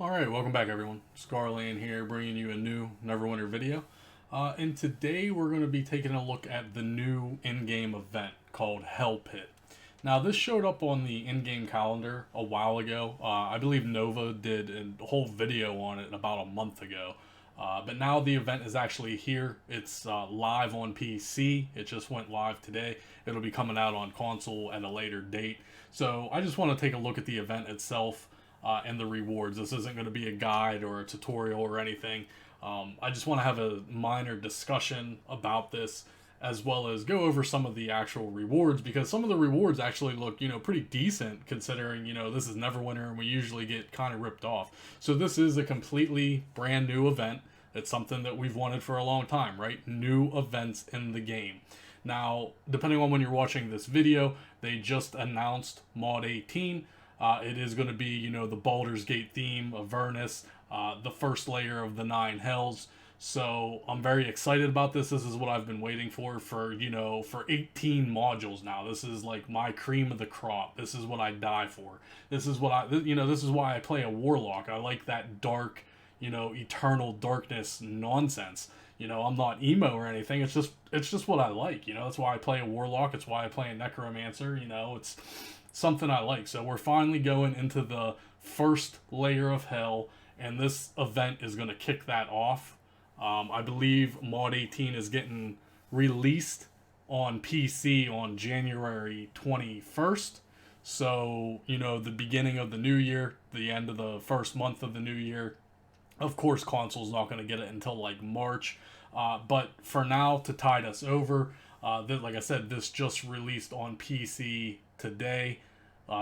Alright, welcome back everyone. Scarland here, bringing you a new Neverwinter video. And today we're going to be taking a look at the new in-game event called Hell Pit. Now this showed up on the in-game calendar a while ago. I believe Nova did a whole video on it about a month ago. But now the event is actually here. It's live on PC. It just went live today. It'll be coming out on console at a later date. So I just want to take a look at the event itself. And the rewards. This isn't going to be a guide or a tutorial or anything. I just want to have a minor discussion about this, as well as go over some of the actual rewards, because some of the rewards actually look, pretty decent considering, this is Neverwinter and we usually get kind of ripped off. So this is a completely brand new event. It's something that we've wanted for a long time, right? New events in the game. Now, depending on when you're watching this video, they just announced Mod 18. It is going to be, the Baldur's Gate theme, Avernus, the first layer of the 9 Hells. So I'm very excited about this. This is what I've been waiting for 18 modules now. This is like my cream of the crop. This is what I die for. This is what this is why I play a Warlock. I like that dark, eternal darkness nonsense. I'm not emo or anything. It's just what I like. That's why I play a Warlock. It's why I play a Necromancer. It's something I like. So we're finally going into the first layer of hell, and this event is going to kick that off. I believe Mod 18 is getting released on PC on January 21st. So, the beginning of the new year, the end of the first month of the new year. Of course, console's not going to get it until like March. But for now, to tide us over, like I said, this just released on PC today.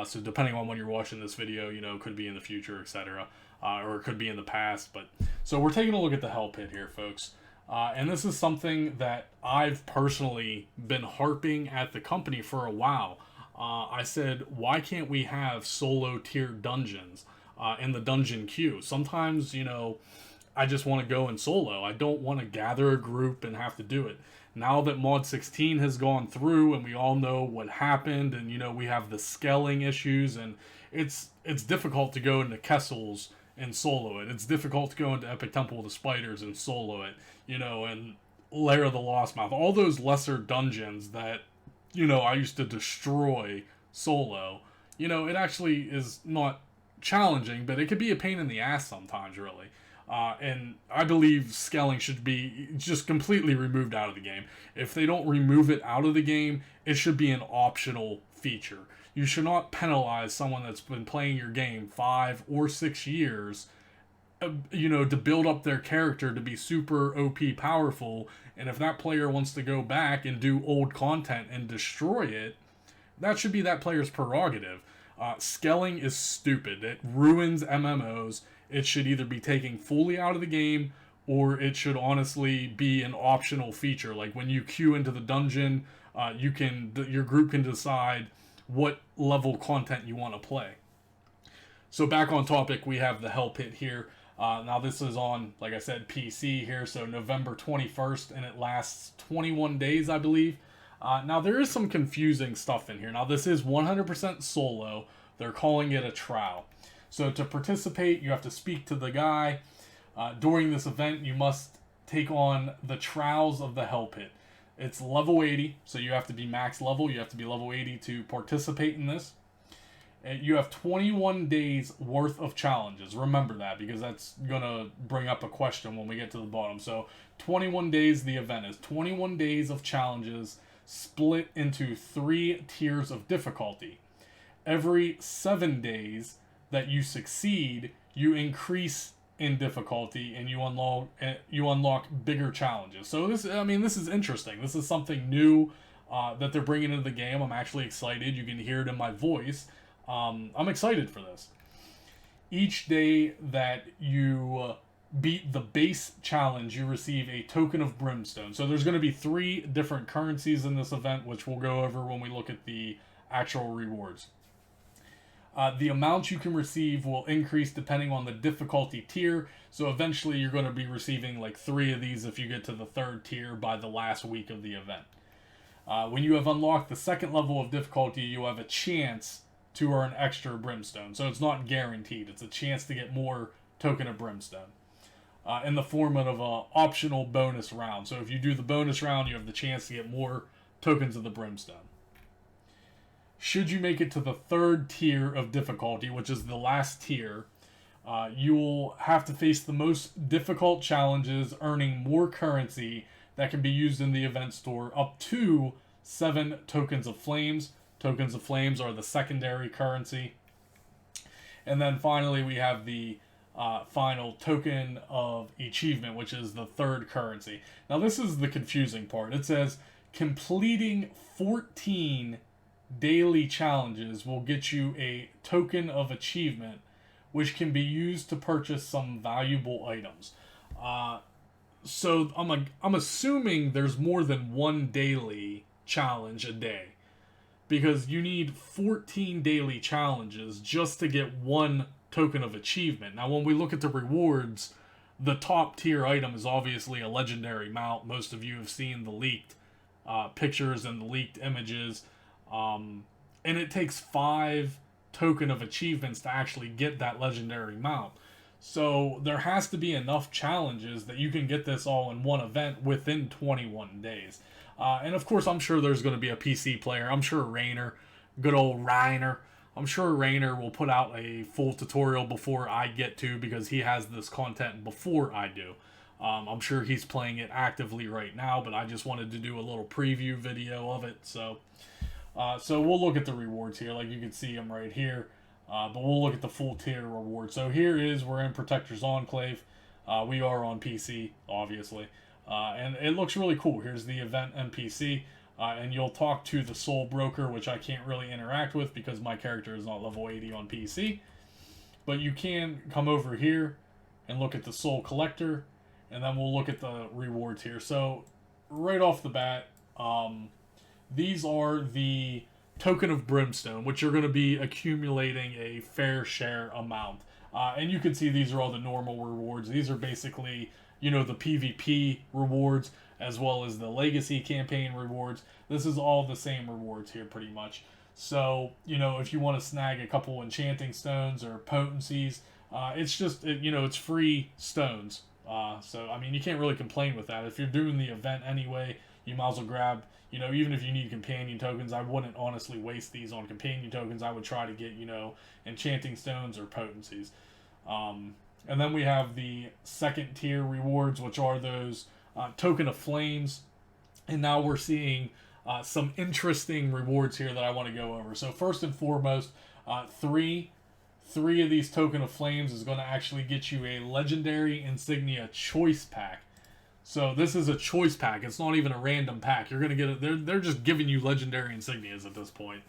So depending on when you're watching this video, it could be in the future, etc. Or it could be in the past. But so we're taking a look at the Hell Pit here, folks. And this is something that I've personally been harping at the company for a while. I said, why can't we have solo tier dungeons in the dungeon queue? Sometimes, I just want to go in solo. I don't want to gather a group and have to do it. Now that Mod 16 has gone through and we all know what happened, and we have the scaling issues, and it's difficult to go into Kessel's and solo it. It's difficult to go into Epic Temple of the Spiders and solo it, and Lair of the Lost Mouth. All those lesser dungeons that, I used to destroy solo. It actually is not challenging, but it could be a pain in the ass sometimes, really. And I believe scaling should be just completely removed out of the game. If they don't remove it out of the game, it should be an optional feature. You should not penalize someone that's been playing your game 5 or 6 years, to build up their character to be super OP powerful. And if that player wants to go back and do old content and destroy it, that should be that player's prerogative. Scaling is stupid. It ruins MMOs. It should either be taken fully out of the game, or it should honestly be an optional feature. Like when you queue into the dungeon, your group can decide what level content you want to play. So back on topic, we have the Hell Pit here. Now this is on, like I said, PC here, so November 21st, and it lasts 21 days, I believe. Now there is some confusing stuff in here. Now this is 100% solo. They're calling it a trial. So to participate, you have to speak to the guy. During this event, you must take on the trials of the Hell Pit. It's level 80, so you have to be max level. You have to be level 80 to participate in this. You have 21 days worth of challenges. Remember that, because that's going to bring up a question when we get to the bottom. So 21 days the event is. 21 days of challenges split into 3 tiers of difficulty. Every 7 days that you succeed, you increase in difficulty and you unlock bigger challenges. So this is interesting. This is something new that they're bringing into the game. I'm actually excited. You can hear it in my voice. I'm excited for this. Each day that you beat the base challenge, you receive a token of brimstone. So there's going to be 3 different currencies in this event, which we'll go over when we look at the actual rewards. The amount you can receive will increase depending on the difficulty tier. So eventually you're going to be receiving like 3 of these if you get to the 3rd tier by the last week of the event. When you have unlocked the 2nd level of difficulty, you have a chance to earn extra brimstone. So it's not guaranteed. It's a chance to get more token of brimstone in the form of an optional bonus round. So if you do the bonus round, you have the chance to get more tokens of the brimstone. Should you make it to the 3rd tier of difficulty, which is the last tier, you will have to face the most difficult challenges, earning more currency that can be used in the event store, up to 7 tokens of flames. Tokens of flames are the secondary currency. And then finally we have the final token of achievement, which is the 3rd currency. Now this is the confusing part. It says completing 14 daily challenges will get you a token of achievement, which can be used to purchase some valuable items. So I'm assuming there's more than one daily challenge a day, because you need 14 daily challenges just to get one token of achievement. Now, when we look at the rewards, the top tier item is obviously a legendary mount. Most of you have seen the leaked pictures and the leaked images. And it takes 5 token of achievements to actually get that legendary mount. So there has to be enough challenges that you can get this all in one event within 21 days. And of course, I'm sure there's going to be a PC player. I'm sure Rainer, good old Rainer, I'm sure Rainer will put out a full tutorial before I get to, because he has this content before I do. I'm sure he's playing it actively right now, but I just wanted to do a little preview video of it. So we'll look at the rewards here. Like you can see them right here. But we'll look at the full tier reward. So here is, we're in Protector's Enclave. We are on PC, obviously. And it looks really cool. Here's the event NPC. And you'll talk to the Soul Broker, which I can't really interact with because my character is not level 80 on PC. But you can come over here and look at the Soul Collector. And then we'll look at the rewards here. So right off the bat, these are the token of brimstone, which you're going to be accumulating a fair share amount. And you can see these are all the normal rewards. These are basically, you know, the PvP rewards as well as the legacy campaign rewards. This is all the same rewards here pretty much. So, you know, if you want to snag a couple enchanting stones or potencies, it's just, you know, it's free stones. So, I mean, you can't really complain with that. If you're doing the event anyway, you might as well grab, you know, even if you need companion tokens, I wouldn't honestly waste these on companion tokens. I would try to get, you know, enchanting stones or potencies. And then we have the 2nd tier rewards, which are those token of flames. And now we're seeing some interesting rewards here that I want to go over. So first and foremost, three of these token of flames is going to actually get you a legendary insignia choice pack. So this is a choice pack. It's not even a random pack. You're going to get it. They're just giving you legendary insignias at this point.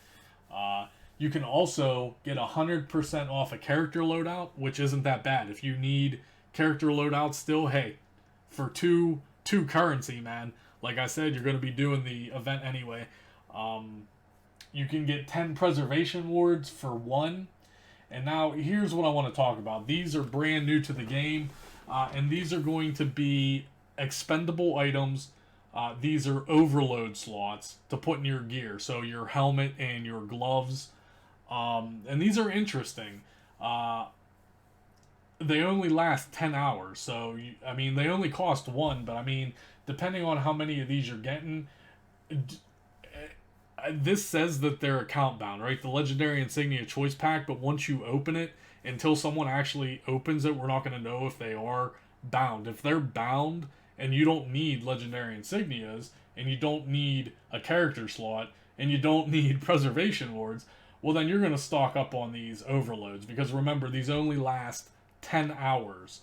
You can also get 100% off a character loadout, which isn't that bad. If you need character loadouts still, hey, for two currency, man. Like I said, you're going to be doing the event anyway. You can get 10 preservation wards for 1. And now here's what I want to talk about. These are brand new to the game, and these are going to be expendable items. These are overload slots to put in your gear, so your helmet and your gloves. And these are interesting. They only last 10 hours, so I mean, they only cost 1, but I mean, depending on how many of these you're getting, this says that they're account bound, right? The Legendary Insignia Choice Pack, but once you open it, until someone actually opens it, we're not going to know if they are bound. If they're bound and you don't need Legendary Insignias, and you don't need a character slot, and you don't need preservation wards, well then you're going to stock up on these overloads, because remember, these only last 10 hours.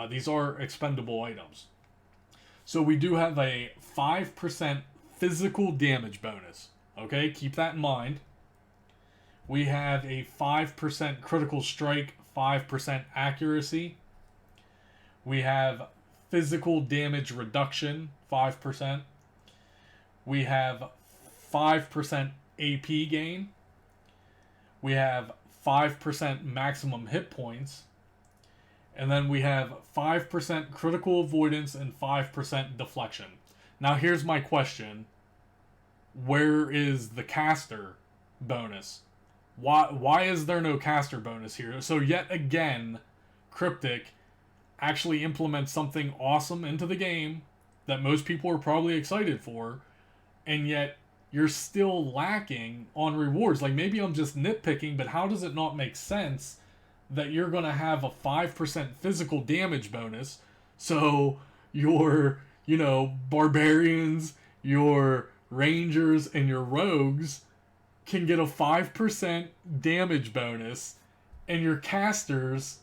These are expendable items. So we do have a 5% physical damage bonus. Okay, keep that in mind. We have a 5% critical strike, 5% accuracy. We have physical damage reduction, 5%. We have 5% AP gain. We have 5% maximum hit points. And then we have 5% critical avoidance and 5% deflection. Now here's my question. Where is the caster bonus? Why is there no caster bonus here? So yet again, Cryptic actually implements something awesome into the game that most people are probably excited for, and yet you're still lacking on rewards. Like, maybe I'm just nitpicking, but how does it not make sense that you're going to have a 5% physical damage bonus, so your, barbarians, your rangers, and your rogues can get a 5% damage bonus, and your casters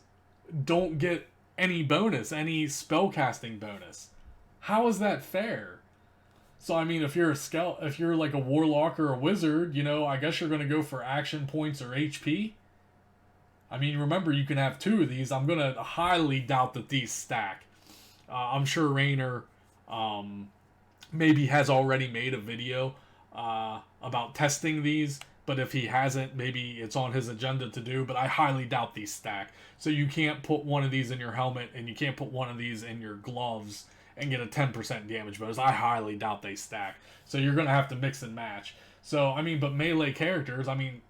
don't get any bonus, any spellcasting bonus? How is that fair? So, I mean, if you're like a warlock or a wizard, I guess you're going to go for action points or HP. I mean, remember, you can have 2 of these. I'm going to highly doubt that these stack. I'm sure Rainer maybe has already made a video about testing these, but if he hasn't, maybe it's on his agenda to do, but I highly doubt these stack. So you can't put one of these in your helmet, and you can't put one of these in your gloves and get a 10% damage bonus. I highly doubt they stack. So you're going to have to mix and match. So, I mean, but melee characters, I mean,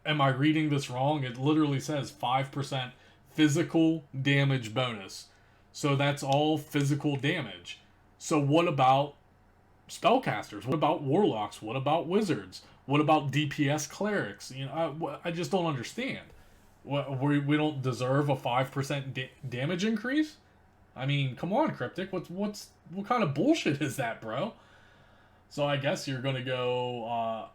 am I reading this wrong? It literally says 5% physical damage bonus. So that's all physical damage. So what about spellcasters? What about warlocks? What about wizards? What about DPS clerics? I just don't understand. We don't deserve a 5% damage increase? I mean, come on, Cryptic. What kind of bullshit is that, bro? So I guess you're gonna go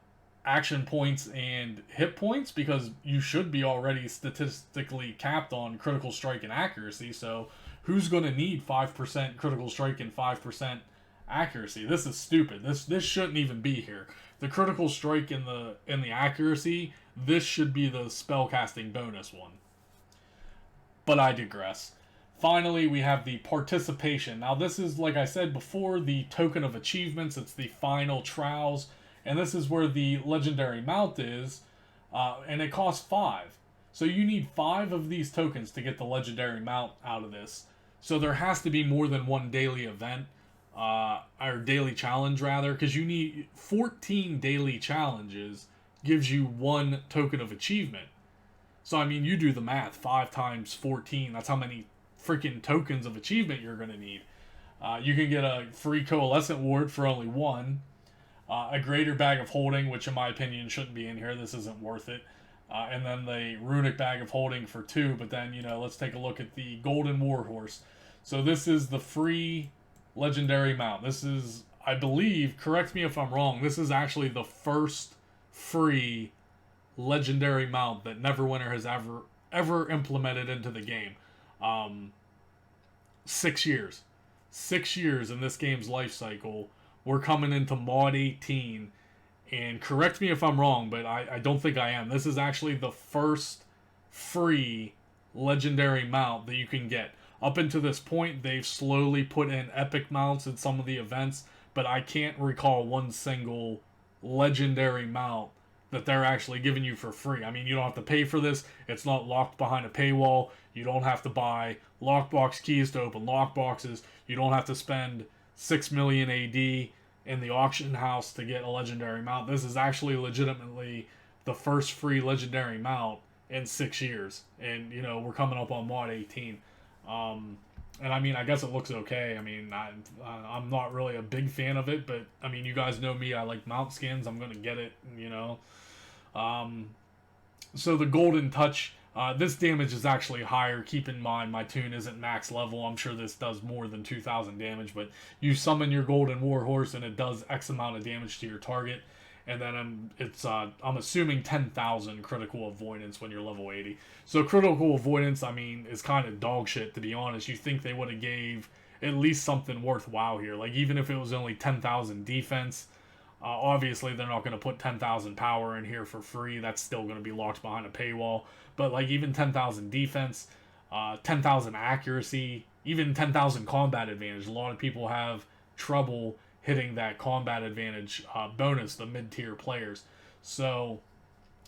action points and hit points, because you should be already statistically capped on critical strike and accuracy. So who's gonna need 5% critical strike and 5% accuracy? This is stupid. This shouldn't even be here. The critical strike and the accuracy, this should be the spellcasting bonus one. But I digress. Finally, we have the participation. Now, this is, like I said before, the token of achievements. It's the final trials, and this is where the legendary mount is, and it costs 5. So you need 5 of these tokens to get the legendary mount out of this. So there has to be more than one daily event, or daily challenge rather, because you need 14 daily challenges gives you 1 token of achievement. So, I mean, you do the math. 5 times 14, that's how many freaking tokens of achievement you're going to need. You can get a free coalescent ward for only 1. A greater bag of holding, which in my opinion shouldn't be in here. This isn't worth it. And then the runic bag of holding for 2. But then, let's take a look at the golden warhorse. So this is the free legendary mount. This is, I believe, correct me if I'm wrong, this is actually the first free legendary mount that Neverwinter has ever implemented into the game. 6 years. 6 years in this game's life cycle. We're coming into Mod 18. And correct me if I'm wrong, but I don't think I am. This is actually the first free legendary mount that you can get. Up until this point, they've slowly put in epic mounts in some of the events, but I can't recall one single legendary mount that they're actually giving you for free. I mean, you don't have to pay for this. It's not locked behind a paywall. You don't have to buy lockbox keys to open lockboxes. You don't have to spend 6 million AD in the auction house to get a legendary mount. This is actually legitimately the first free legendary mount in 6 years. And, we're coming up on Mod 18. And I mean, I guess it looks okay. I mean, I'm not really a big fan of it, but I mean, you guys know me. I like mount skins. I'm going to get it, So the golden touch, this damage is actually higher. Keep in mind, my tune isn't max level. I'm sure this does more than 2,000 damage, but you summon your golden warhorse and it does X amount of damage to your target. And then I'm assuming 10,000 critical avoidance when you're level 80. So critical avoidance, I mean, is kind of dog shit, to be honest. You think they would have gave at least something worthwhile here. Like, even if it was only 10,000 defense, obviously they're not going to put 10,000 power in here for free. That's still going to be locked behind a paywall. But, like, even 10,000 defense, 10,000 accuracy, even 10,000 combat advantage. A lot of people have trouble hitting that combat advantage bonus, the mid-tier players. So,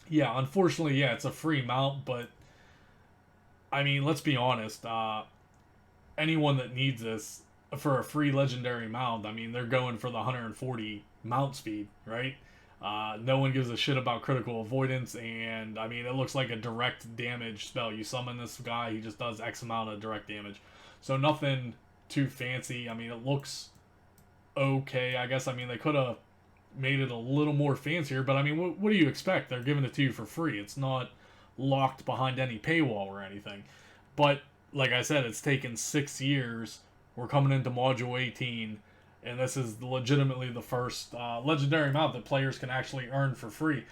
yeah, unfortunately, yeah, it's a free mount, but, I mean, let's be honest, anyone that needs this for a free legendary mount, I mean, they're going for the 140 mount speed, right? No one gives a shit about critical avoidance, and I mean, it looks like a direct damage spell. You summon this guy, he just does X amount of direct damage. So nothing too fancy. I mean, it looks okay, I guess. I mean, they could have made it a little more fancier, but I mean, what do you expect? They're giving it to you for free. It's not locked behind any paywall or anything. But like I said, it's taken 6 years. We're coming into Module 18, and this is legitimately the first legendary mount that players can actually earn for free.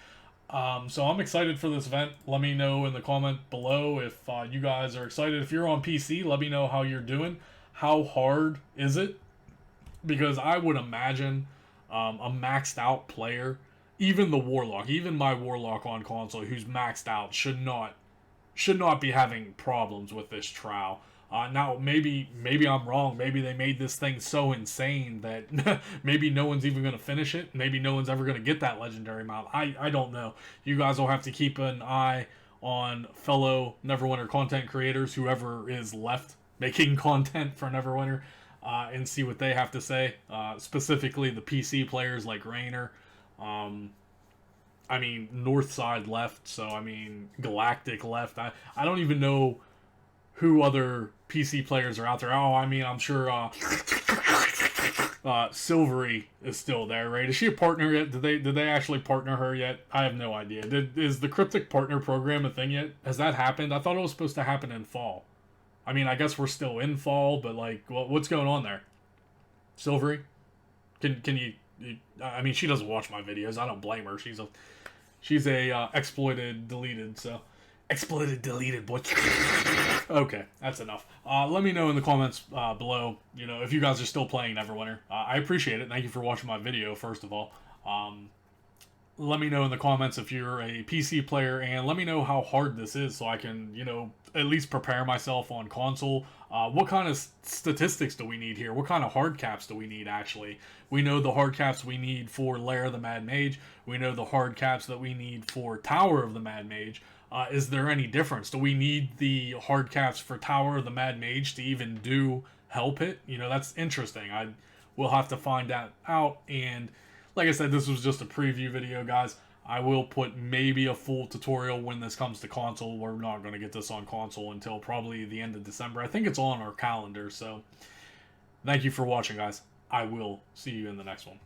So I'm excited for this event. Let me know in the comment below if you guys are excited. If you're on PC, let me know how you're doing. How hard is it? Because I would imagine a maxed out player, even the Warlock, even my Warlock on console who's maxed out, should not be having problems with this trowel. Now, maybe I'm wrong. Maybe they made this thing so insane that maybe no one's even going to finish it. Maybe no one's ever going to get that legendary mount. I don't know. You guys will have to keep an eye on fellow Neverwinter content creators, whoever is left making content for Neverwinter, and see what they have to say. Specifically, the PC players like Rainer. I mean, Northside left, so I mean, Galactic left. I don't even know who other PC players are out there. Oh, I mean, I'm sure Silvery is still there, right? Is she a partner yet? Did they actually partner her yet? I have no idea. Is the Cryptic Partner Program a thing yet? Has that happened? I thought it was supposed to happen in fall. I mean, I guess we're still in fall, but like, what's going on there? Silvery, can you? I mean, she doesn't watch my videos. I don't blame her. She's a exploited, deleted. So exploited, deleted, boy. Okay, that's enough. Let me know in the comments below. You know, if you guys are still playing Neverwinter. I appreciate it. Thank you for watching my video. First of all. Let me know in the comments if you're a PC player, and let me know how hard this is so I can, you know, at least prepare myself on console. What kind of statistics do we need here? What kind of hard caps do we need, actually? We know the hard caps we need for Lair of the Mad Mage. We know the hard caps that we need for Tower of the Mad Mage. Is there any difference? Do we need the hard caps for Tower of the Mad Mage to even do Hell Pit? You know, that's interesting. We'll have to find that out, and like I said, this was just a preview video, guys. I will put maybe a full tutorial when this comes to console. We're not going to get this on console until probably the end of December. I think it's on our calendar, so thank you for watching, guys. I will see you in the next one.